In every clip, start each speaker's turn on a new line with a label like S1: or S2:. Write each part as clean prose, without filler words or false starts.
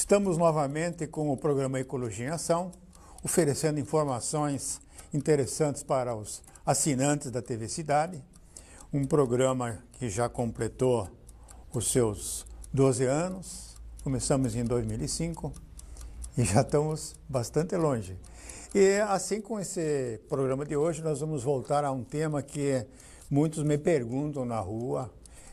S1: Estamos novamente com o programa Ecologia em Ação, oferecendo informações interessantes para os assinantes da TV Cidade, um programa que já completou os seus 12 anos, começamos em 2005 e já estamos bastante longe. E assim, com esse programa de hoje, nós vamos voltar a um tema que muitos me perguntam na rua,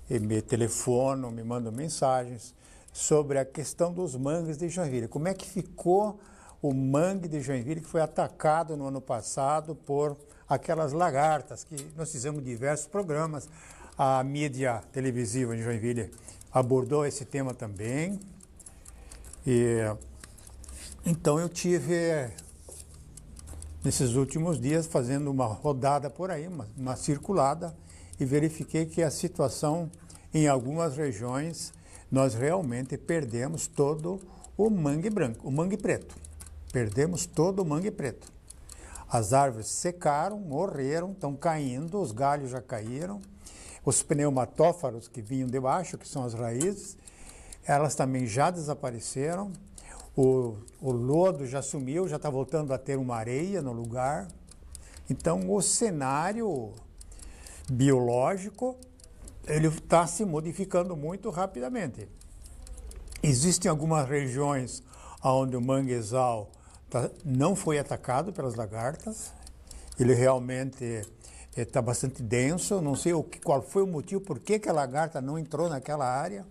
S1: e me telefonam, me mandam mensagens sobre a questão dos mangues de Joinville. Como é que ficou o mangue de Joinville que foi atacado no ano passado por aquelas lagartas, que nós fizemos diversos programas. A mídia televisiva de Joinville abordou esse tema também. E então eu tive, nesses últimos dias, fazendo uma rodada por aí, uma circulada, e verifiquei que a situação em algumas regiões, nós realmente perdemos todo o mangue branco, o mangue preto. Perdemos todo o mangue preto. As árvores secaram, morreram, estão caindo, os galhos já caíram. Os pneumatófaros que vinham debaixo, que são as raízes, elas também já desapareceram. O lodo já sumiu, já está voltando a ter uma areia no lugar. Então, o cenário biológico, ele está se modificando muito rapidamente. Existem algumas regiões onde o manguezal não foi atacado pelas lagartas. Ele realmente está bastante denso. Não sei qual foi o motivo, por que a lagarta não entrou naquela área.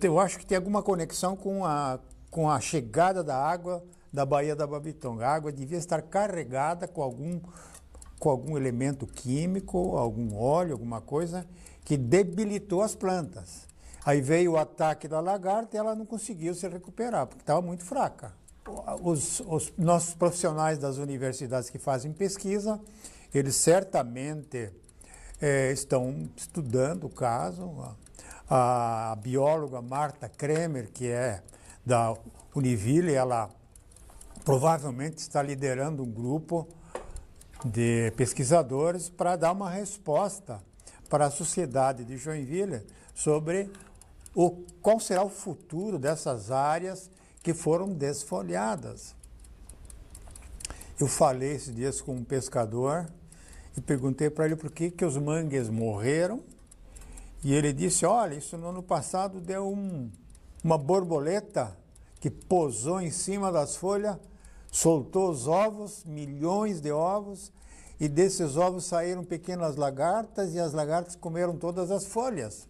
S1: Eu acho que tem alguma conexão com a chegada da água da Baía da Babitonga. A água devia estar carregada com algum elemento químico, algum óleo, alguma coisa que debilitou as plantas. Aí veio o ataque da lagarta e ela não conseguiu se recuperar, porque estava muito fraca. Os nossos profissionais das universidades que fazem pesquisa, eles certamente estão estudando o caso. A bióloga Marta Kremer, que é da Univille, ela provavelmente está liderando um grupo de pesquisadores para dar uma resposta para a sociedade de Joinville sobre qual será o futuro dessas áreas que foram desfolhadas. Eu falei esses dias com um pescador e perguntei para ele por que os mangues morreram, e ele disse: olha, isso no ano passado deu uma borboleta que pousou em cima das folhas, soltou os ovos, milhões de ovos, e desses ovos saíram pequenas lagartas, e as lagartas comeram todas as folhas.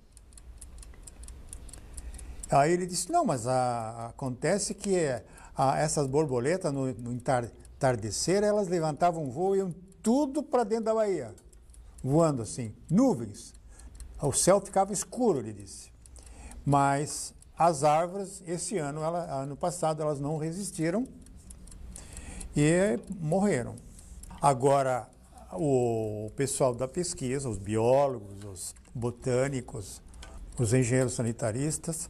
S1: Aí ele disse: não, mas acontece que essas borboletas, no entardecer, elas levantavam voo e iam tudo para dentro da baía, voando assim, nuvens. O céu ficava escuro, ele disse. Mas as árvores, esse ano, ano passado, elas não resistiram e morreram. Agora, o pessoal da pesquisa, os biólogos, os botânicos, os engenheiros sanitaristas,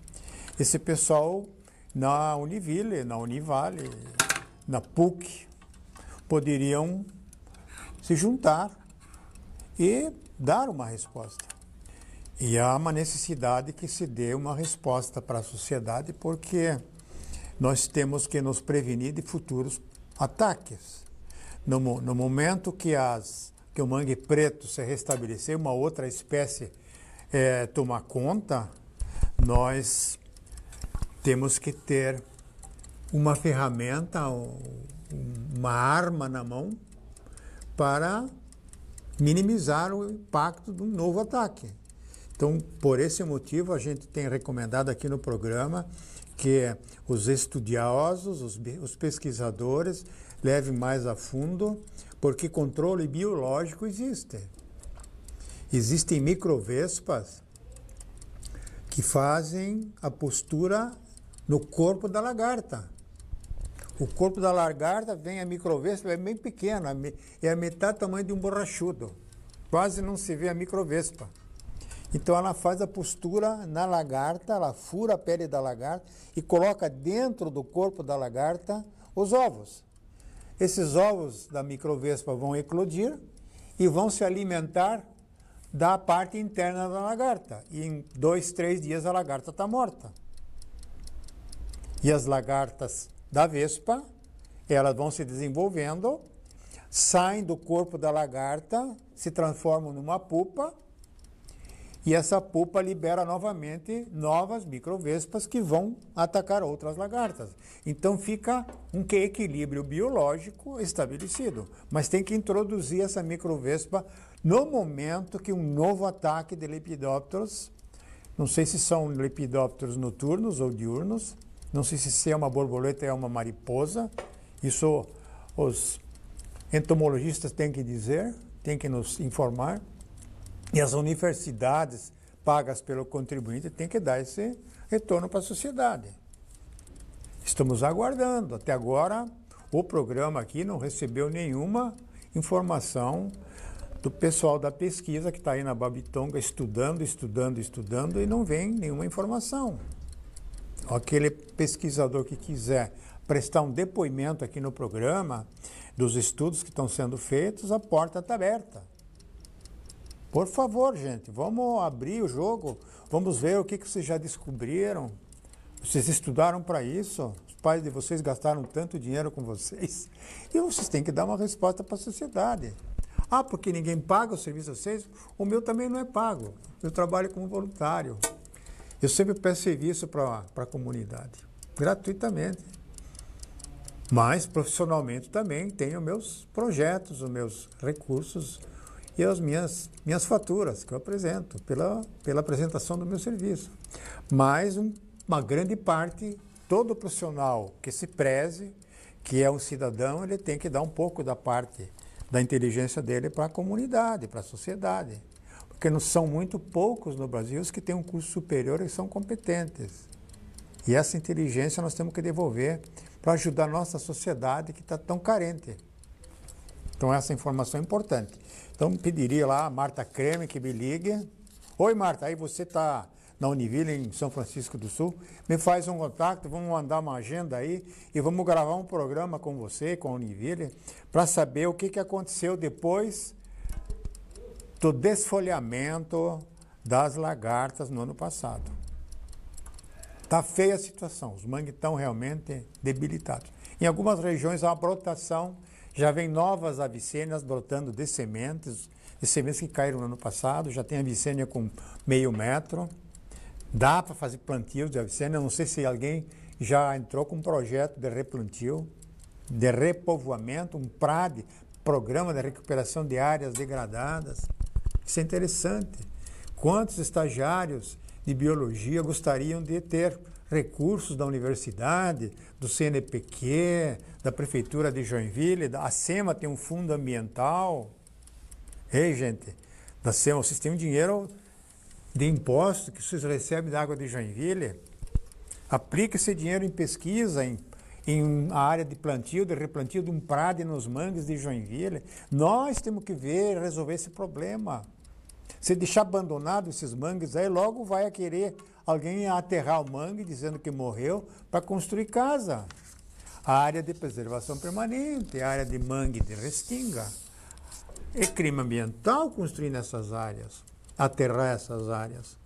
S1: esse pessoal na Univille, na Univale, na PUC, poderiam se juntar e dar uma resposta. E há uma necessidade que se dê uma resposta para a sociedade, porque nós temos que nos prevenir de futuros ataques. No momento que o mangue preto se restabelecer, uma outra espécie tomar conta, nós temos que ter uma ferramenta, uma arma na mão para minimizar o impacto de um novo ataque. Então, por esse motivo, a gente tem recomendado aqui no programa que os estudiosos, os pesquisadores, levem mais a fundo, porque controle biológico existe. Existem microvespas que fazem a postura no corpo da lagarta. O corpo da lagarta vem a microvespa, é bem pequena, é a metade do tamanho de um borrachudo. Quase não se vê a microvespa. Então ela faz a postura na lagarta, ela fura a pele da lagarta e coloca dentro do corpo da lagarta os ovos. Esses ovos da microvespa vão eclodir e vão se alimentar da parte interna da lagarta. E em 2, 3 dias a lagarta está morta. E as lagartas da vespa, elas vão se desenvolvendo, saem do corpo da lagarta, se transformam numa pupa, e essa pupa libera novamente novas microvespas que vão atacar outras lagartas. Então fica um equilíbrio biológico estabelecido. Mas tem que introduzir essa microvespa no momento que um novo ataque de lepidópteros, não sei se são lepidópteros noturnos ou diurnos, não sei se é uma borboleta ou é uma mariposa, isso os entomologistas têm que dizer, têm que nos informar. E as universidades pagas pelo contribuinte têm que dar esse retorno para a sociedade. Estamos aguardando. Até agora, o programa aqui não recebeu nenhuma informação do pessoal da pesquisa que está aí na Babitonga estudando e não vem nenhuma informação. Aquele pesquisador que quiser prestar um depoimento aqui no programa dos estudos que estão sendo feitos, a porta está aberta. Por favor, gente, vamos abrir o jogo, vamos ver o que vocês já descobriram. Vocês estudaram para isso, os pais de vocês gastaram tanto dinheiro com vocês, e vocês têm que dar uma resposta para a sociedade. Ah, porque ninguém paga o serviço de vocês? O meu também não é pago, eu trabalho como voluntário. Eu sempre peço serviço para a comunidade, gratuitamente. Mas, profissionalmente também, tenho meus projetos, os meus recursos, e as minhas faturas que eu apresento pela apresentação do meu serviço. Mas uma grande parte, todo profissional que se preze, que é um cidadão, ele tem que dar um pouco da parte da inteligência dele para a comunidade, para a sociedade. Porque não são muito poucos no Brasil os que têm um curso superior e são competentes. E essa inteligência nós temos que devolver para ajudar a nossa sociedade que está tão carente. Então essa informação é importante. Então pediria lá a Marta Creme que me ligue. Oi Marta, aí você está na Univille em São Francisco do Sul, me faz um contato, vamos mandar uma agenda aí e vamos gravar um programa com você, com a Univille, para saber o que aconteceu depois do desfolhamento das lagartas no ano passado. Está feia a situação, os mangues estão realmente debilitados. Em algumas regiões há uma brotação, já vem novas avicênias brotando de sementes que caíram no ano passado, já tem avicênia com meio metro. Dá para fazer plantio de avicênia, não sei se alguém já entrou com um projeto de replantio, de repovoamento, um PRAD, Programa de Recuperação de Áreas Degradadas. Isso é interessante. Quantos estagiários de biologia gostariam de ter recursos da universidade, do CNPq, da Prefeitura de Joinville, a SEMA tem um fundo ambiental. Ei, gente, da SEMA, vocês têm um dinheiro de imposto que vocês recebem da água de Joinville? Aplique esse dinheiro em pesquisa, em a área de plantio, de replantio de um PRAD nos mangues de Joinville. Nós temos que ver, resolver esse problema. Se deixar abandonado esses mangues aí, logo vai querer alguém aterrar o mangue dizendo que morreu para construir casa. A área de preservação permanente, a área de mangue de restinga. É crime ambiental construir nessas áreas, aterrar essas áreas.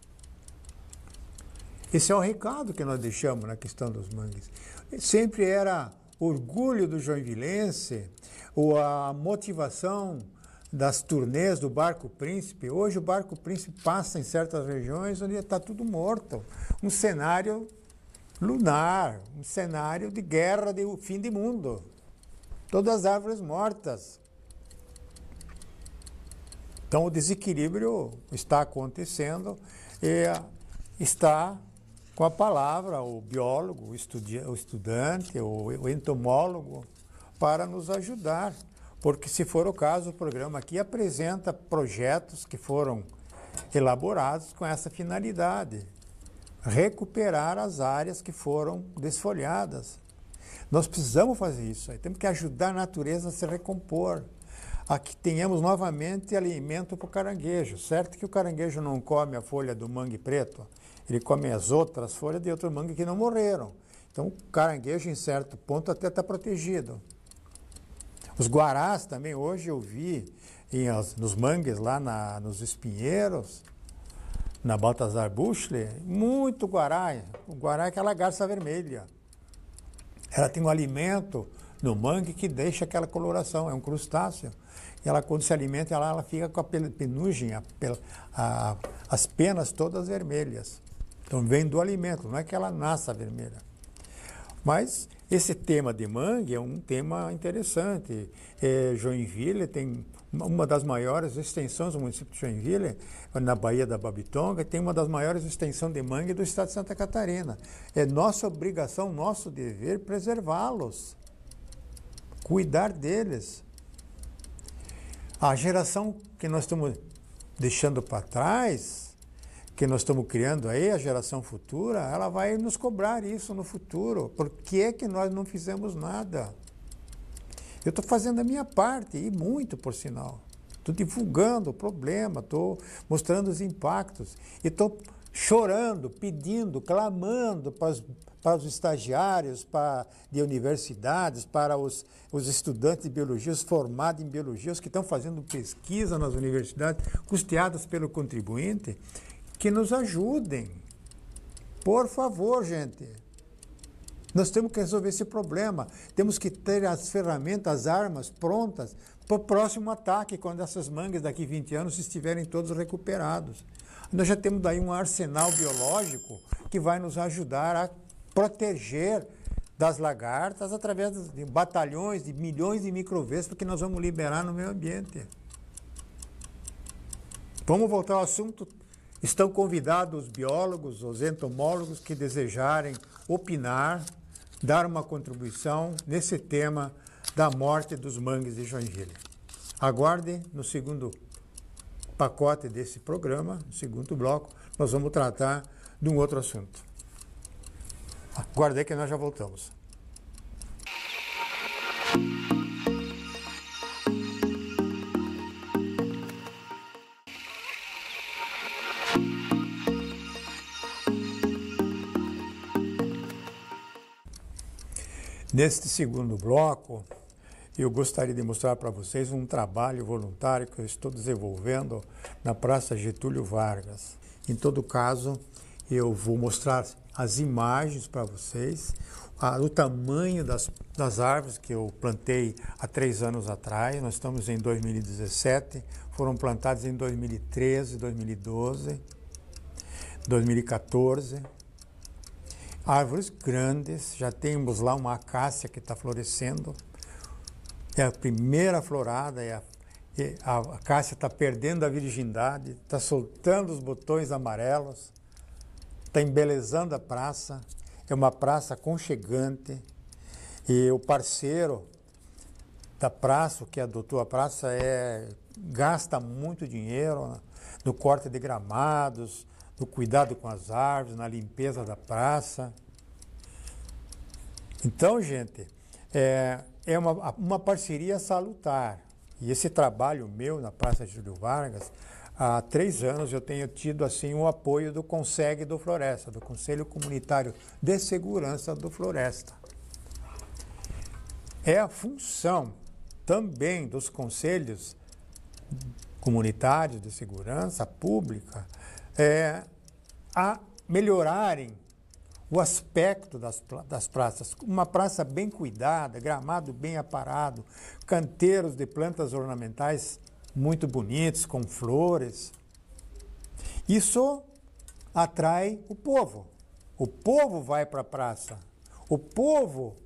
S1: Esse é o recado que nós deixamos na questão dos mangues. Sempre era orgulho do joinvilense, ou a motivação das turnês do Barco Príncipe. Hoje o Barco Príncipe passa em certas regiões onde está tudo morto. Um cenário lunar, um cenário de guerra, de fim de mundo. Todas as árvores mortas. Então o desequilíbrio está acontecendo e está com a palavra o biólogo, o estudante, o entomólogo, para nos ajudar. Porque, se for o caso, o programa aqui apresenta projetos que foram elaborados com essa finalidade. Recuperar as áreas que foram desfolhadas. Nós precisamos fazer isso. Temos que ajudar a natureza a se recompor. A que tenhamos novamente alimento para o caranguejo. Certo que o caranguejo não come a folha do mangue preto. Ele come as outras folhas de outro mangue que não morreram. Então, o caranguejo, em certo ponto, até está protegido. Os guarás também, hoje eu vi nos mangues lá nos espinheiros, na Baltazar Buchle, muito guará. O guará é aquela garça vermelha. Ela tem um alimento no mangue que deixa aquela coloração, é um crustáceo. E ela, quando se alimenta, ela fica com a penugem, as penas todas vermelhas. Então vem do alimento, não é que ela nasça vermelha. Mas esse tema de mangue é um tema interessante. Joinville tem uma das maiores extensões, o município de Joinville, na Baía da Babitonga, tem uma das maiores extensões de mangue do estado de Santa Catarina. É nossa obrigação, nosso dever preservá-los, cuidar deles. A geração que nós estamos deixando para trás, que nós estamos criando aí, a geração futura, ela vai nos cobrar isso no futuro. Por que é que nós não fizemos nada? Eu estou fazendo a minha parte, e muito, por sinal. Estou divulgando o problema, estou mostrando os impactos. E estou chorando, pedindo, clamando para os estagiários de universidades, para os estudantes de biologia, os formados em biologia, os que estão fazendo pesquisa nas universidades, custeadas pelo contribuinte, que nos ajudem. Por favor, gente. Nós temos que resolver esse problema. Temos que ter as ferramentas, as armas prontas para o próximo ataque, quando essas mangues daqui a 20 anos estiverem todos recuperados. Nós já temos daí um arsenal biológico que vai nos ajudar a proteger das lagartas através de batalhões, de milhões de microvespas que nós vamos liberar no meio ambiente. Vamos voltar ao assunto. Estão convidados os biólogos, os entomólogos que desejarem opinar, dar uma contribuição nesse tema da morte dos mangues de Joinville. Aguarde no segundo pacote desse programa, no segundo bloco, nós vamos tratar de um outro assunto. Aguarde que nós já voltamos. Neste segundo bloco, eu gostaria de mostrar para vocês um trabalho voluntário que eu estou desenvolvendo na Praça Getúlio Vargas. Em todo caso, eu vou mostrar as imagens para vocês, o tamanho das árvores que eu plantei há 3 anos atrás. Nós estamos em 2017, foram plantadas em 2013, 2012, 2014. Árvores grandes, já temos lá uma acácia que está florescendo. É a primeira florada, a acácia está perdendo a virgindade, está soltando os botões amarelos, está embelezando a praça. É uma praça aconchegante. E o parceiro da praça, que adotou a praça, gasta muito dinheiro no corte de gramados, no cuidado com as árvores, na limpeza da praça. Então, gente, é uma parceria salutar. E esse trabalho meu na Praça Getúlio Vargas, há 3 anos eu tenho tido assim o apoio do CONSEG do Floresta, do Conselho Comunitário de Segurança do Floresta. É a função também dos conselhos comunitários de segurança pública a melhorarem o aspecto das praças. Uma praça bem cuidada, gramado bem aparado, canteiros de plantas ornamentais muito bonitos, com flores. Isso atrai o povo. O povo vai para a praça. O povo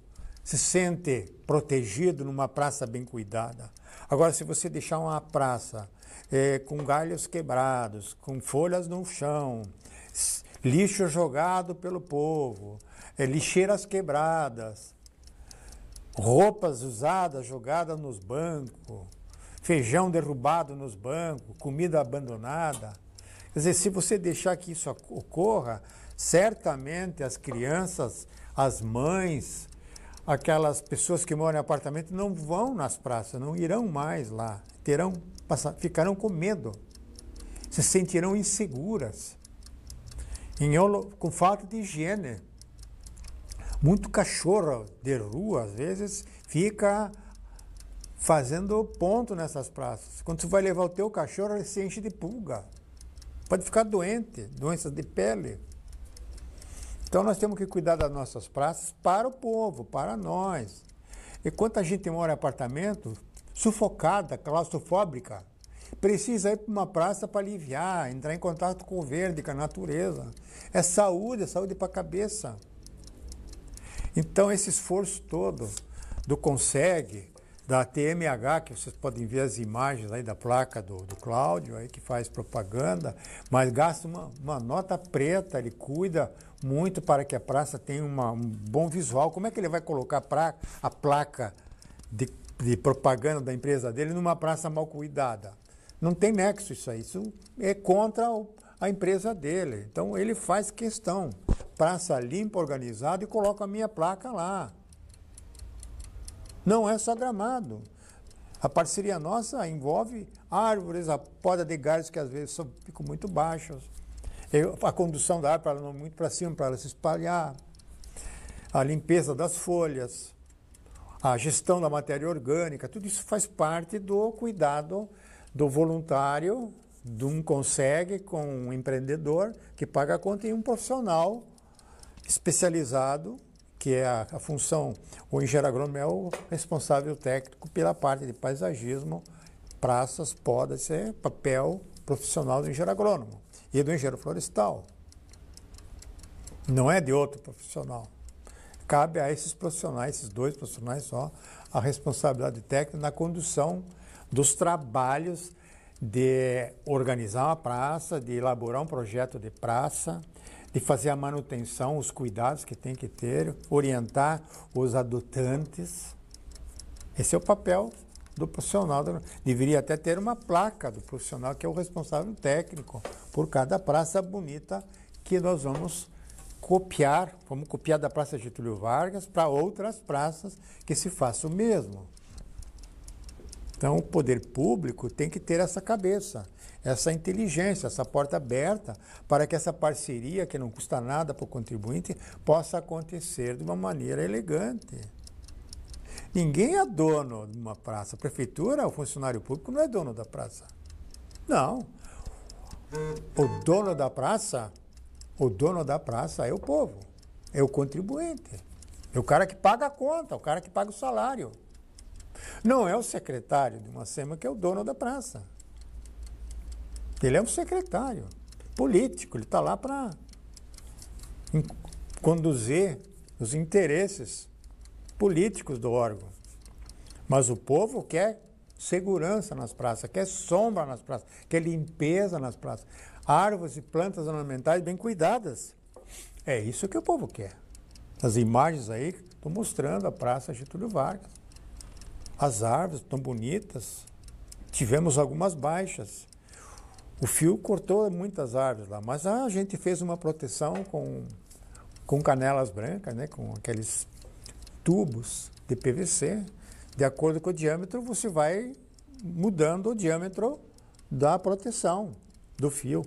S1: se sente protegido numa praça bem cuidada. Agora, se você deixar uma praça com galhos quebrados, com folhas no chão, lixo jogado pelo povo, lixeiras quebradas, roupas usadas jogadas nos bancos, feijão derrubado nos bancos, comida abandonada. Quer dizer, se você deixar que isso ocorra, certamente as crianças, as mães, aquelas pessoas que moram em apartamento não vão nas praças, não irão mais lá, ficarão com medo, se sentirão inseguras, com falta de higiene. Muito cachorro de rua, às vezes, fica fazendo ponto nessas praças. Quando você vai levar o teu cachorro, ele se enche de pulga. Pode ficar doente, doenças de pele. Então nós temos que cuidar das nossas praças para o povo, para nós. E quanta gente mora em apartamento, sufocada, claustrofóbica, precisa ir para uma praça para aliviar, entrar em contato com o verde, com a natureza. É saúde para a cabeça. Então esse esforço todo do CONSEG, da TMH, que vocês podem ver as imagens aí da placa do Cláudio, aí, que faz propaganda, mas gasta uma nota preta, ele cuida muito para que a praça tenha um bom visual. Como é que ele vai colocar a placa de propaganda da empresa dele numa praça mal cuidada? Não tem nexo isso aí, isso é contra a empresa dele. Então ele faz questão, praça limpa, organizada, e coloca a minha placa lá. Não é só gramado. A parceria nossa envolve árvores, a poda de galhos que às vezes ficam muito baixos, a condução da árvore para ela não muito para cima, para ela se espalhar, a limpeza das folhas, a gestão da matéria orgânica, tudo isso faz parte do cuidado do voluntário, de um CONSEG com um empreendedor que paga a conta, e um profissional especializado, que é a função, o engenheiro agrônomo é o responsável técnico pela parte de paisagismo, praças, podas, isso é papel profissional do engenheiro agrônomo e do engenheiro florestal. Não é de outro profissional. Cabe a esses profissionais, esses dois profissionais só, a responsabilidade técnica na condução dos trabalhos de organizar uma praça, de elaborar um projeto de praça, de fazer a manutenção, os cuidados que tem que ter, orientar os adotantes. Esse é o papel do profissional. Deveria até ter uma placa do profissional, que é o responsável técnico, por cada praça bonita que nós vamos copiar. Vamos copiar da Praça Getúlio Vargas para outras praças que se faça o mesmo. Então, o poder público tem que ter essa cabeça, essa inteligência, essa porta aberta para que essa parceria, que não custa nada para o contribuinte, possa acontecer de uma maneira elegante. Ninguém é dono de uma praça. A prefeitura, o funcionário público, não é dono da praça. Não. O dono da praça é o povo, é o contribuinte, é o cara que paga a conta, o cara que paga o salário. Não é o secretário de uma SEMA que é o dono da praça. Ele é um secretário político, ele está lá para conduzir os interesses políticos do órgão. Mas o povo quer segurança nas praças, quer sombra nas praças, quer limpeza nas praças. Árvores e plantas ornamentais bem cuidadas. É isso que o povo quer. As imagens aí estão mostrando a Praça Getúlio Vargas. As árvores estão bonitas. Tivemos algumas baixas. O fio cortou muitas árvores lá, mas a gente fez uma proteção com canelas brancas, né, com aqueles tubos de PVC. De acordo com o diâmetro, você vai mudando o diâmetro da proteção do fio.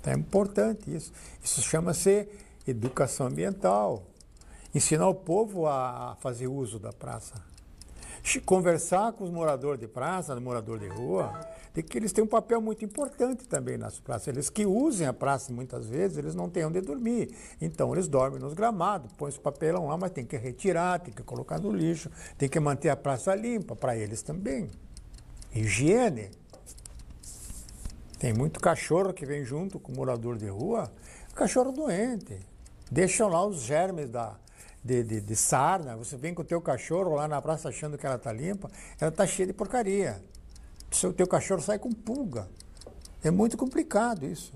S1: É importante isso. Isso chama-se educação ambiental. Ensinar o povo a fazer uso da praça. Conversar com os moradores de praça, moradores de rua, de que eles têm um papel muito importante também nas praças. Eles que usem a praça muitas vezes, eles não têm onde dormir. Então eles dormem nos gramados, põem esse papelão lá, mas tem que retirar, tem que colocar no lixo, tem que manter a praça limpa para eles também. Higiene. Tem muito cachorro que vem junto com o morador de rua, cachorro doente. Deixam lá os germes de sarna. Você vem com o teu cachorro lá na praça achando que ela está limpa, ela está cheia de porcaria. O teu cachorro sai com pulga. É muito complicado isso.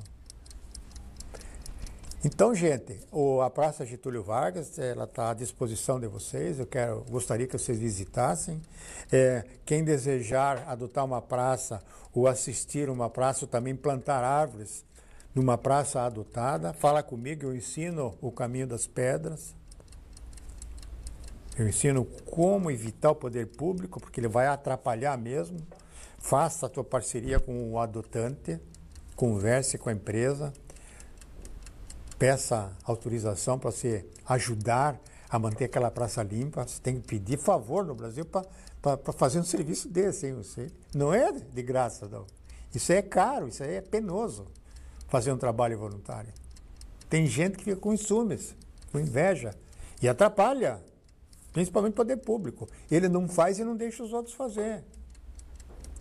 S1: Então, gente, a Praça Getúlio Vargas, ela está à disposição de vocês. Gostaria que vocês visitassem. Quem desejar adotar uma praça ou assistir uma praça ou também plantar árvores numa praça adotada, fala comigo, eu ensino o caminho das pedras. Eu ensino como evitar o poder público, porque ele vai atrapalhar mesmo. Faça a tua parceria com o adotante, converse com a empresa, peça autorização para você ajudar a manter aquela praça limpa. Você tem que pedir favor no Brasil para fazer um serviço desse, hein? Você, não é de graça, não. Isso aí é caro, isso aí é penoso, fazer um trabalho voluntário. Tem gente que fica com ciúmes, com inveja, e atrapalha, principalmente o poder público. Ele não faz e não deixa os outros fazer.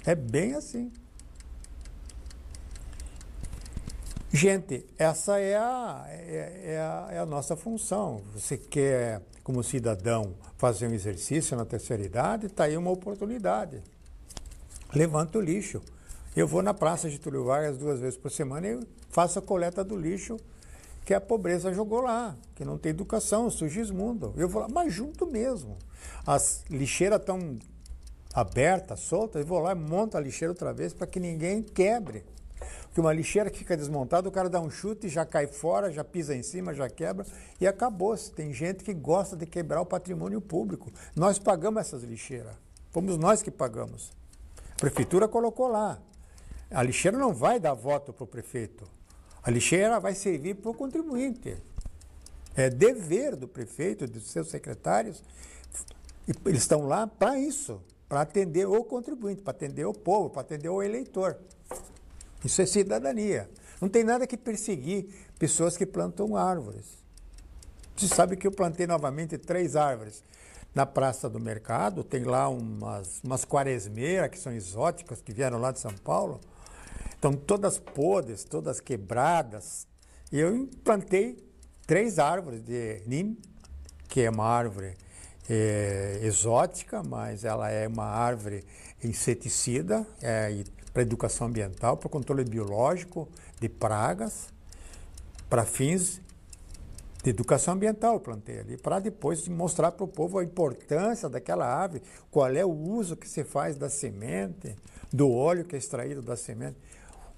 S1: É bem assim. Gente, essa é a nossa função. Você quer, como cidadão, fazer um exercício na terceira idade, está aí uma oportunidade. Levanta o lixo. Eu vou na Praça Getúlio Vargas 2 vezes por semana e faço a coleta do lixo que a pobreza jogou lá, que não tem educação, sujismundo. Eu vou lá, mas junto mesmo. As lixeiras estão abertas, soltas, eu vou lá e monto a lixeira outra vez para que ninguém quebre. Porque uma lixeira que fica desmontada, o cara dá um chute, já cai fora, já pisa em cima, já quebra e acabou-se. Tem gente que gosta de quebrar o patrimônio público. Nós pagamos essas lixeiras. Fomos nós que pagamos. A prefeitura colocou lá. A lixeira não vai dar voto para o prefeito. A lixeira vai servir para o contribuinte. É dever do prefeito, dos seus secretários. Eles estão lá para isso, para atender o contribuinte, para atender o povo, para atender o eleitor. Isso é cidadania. Não tem nada que perseguir pessoas que plantam árvores. Você sabe que eu plantei novamente 3 árvores. Na Praça do Mercado, tem lá umas quaresmeiras que são exóticas, que vieram lá de São Paulo. Estão todas podres, todas quebradas. E eu plantei 3 árvores de nim, que é uma árvore exótica, mas ela é uma árvore inseticida, para educação ambiental, para controle biológico de pragas, para fins de educação ambiental eu plantei ali, para depois mostrar para o povo a importância daquela árvore, qual é o uso que se faz da semente, do óleo que é extraído da semente.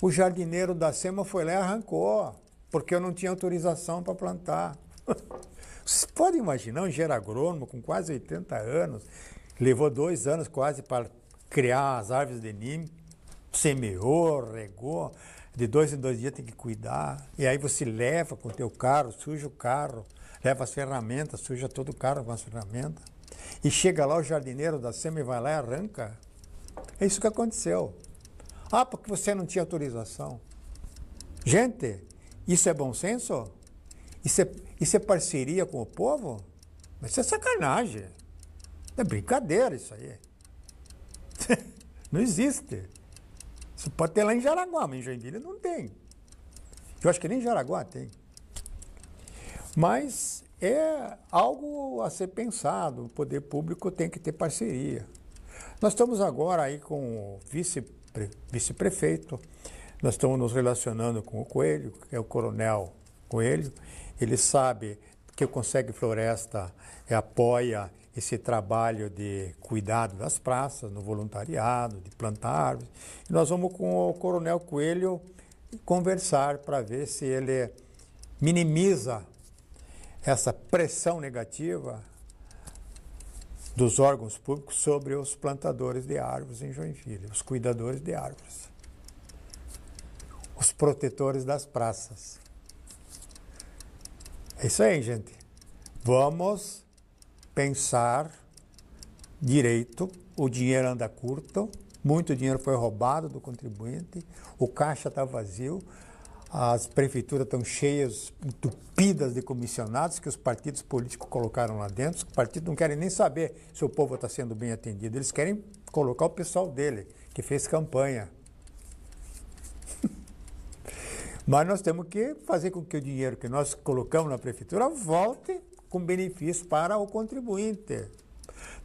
S1: O jardineiro da SEMA foi lá e arrancou, porque eu não tinha autorização para plantar. Vocês podem imaginar um engenheiro agrônomo com quase 80 anos, levou 2 anos quase para criar as árvores de Nîmes, semeou, regou, de 2 em 2 dias tem que cuidar, e aí você leva com o teu carro, suja o carro, leva as ferramentas, suja todo o carro com as ferramentas, e chega lá o jardineiro da SEMA e vai lá e arranca. É isso que aconteceu. Ah, porque você não tinha autorização. Gente, isso é bom senso? Isso é parceria com o povo? Mas isso é sacanagem. É brincadeira isso aí. Não existe. Isso pode ter lá em Jaraguá, mas em Joinville não tem. Eu acho que nem em Jaraguá tem. Mas é algo a ser pensado. O poder público tem que ter parceria. Nós estamos agora aí com o vice-prefeito. Nós estamos nos relacionando com o Coelho, que é o Coronel Coelho. Ele sabe que o Consegue Floresta apoia esse trabalho de cuidado das praças, no voluntariado, de plantar árvores. E nós vamos com o Coronel Coelho conversar para ver se ele minimiza essa pressão negativa dos órgãos públicos sobre os plantadores de árvores em Joinville, os cuidadores de árvores, os protetores das praças. É isso aí, gente. Vamos pensar direito, o dinheiro anda curto, muito dinheiro foi roubado do contribuinte, o caixa está vazio, as prefeituras estão cheias, entupidas de comissionados que os partidos políticos colocaram lá dentro. Os partidos não querem nem saber se o povo está sendo bem atendido, eles querem colocar o pessoal dele, que fez campanha. Mas nós temos que fazer com que o dinheiro que nós colocamos na prefeitura volte com benefício para o contribuinte.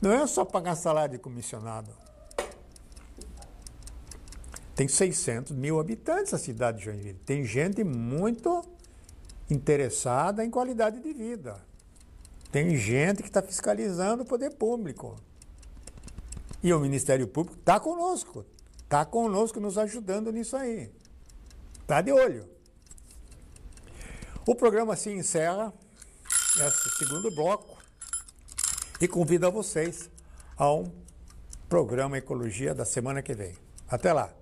S1: Não é só pagar salário de comissionado. Tem 600 mil habitantes a cidade de Joinville. Tem gente muito interessada em qualidade de vida. Tem gente que está fiscalizando o poder público. E o Ministério Público está conosco nos ajudando nisso aí. Está de olho. O programa se encerra, esse segundo bloco, e convido a vocês a um programa Ecologia da semana que vem. Até lá!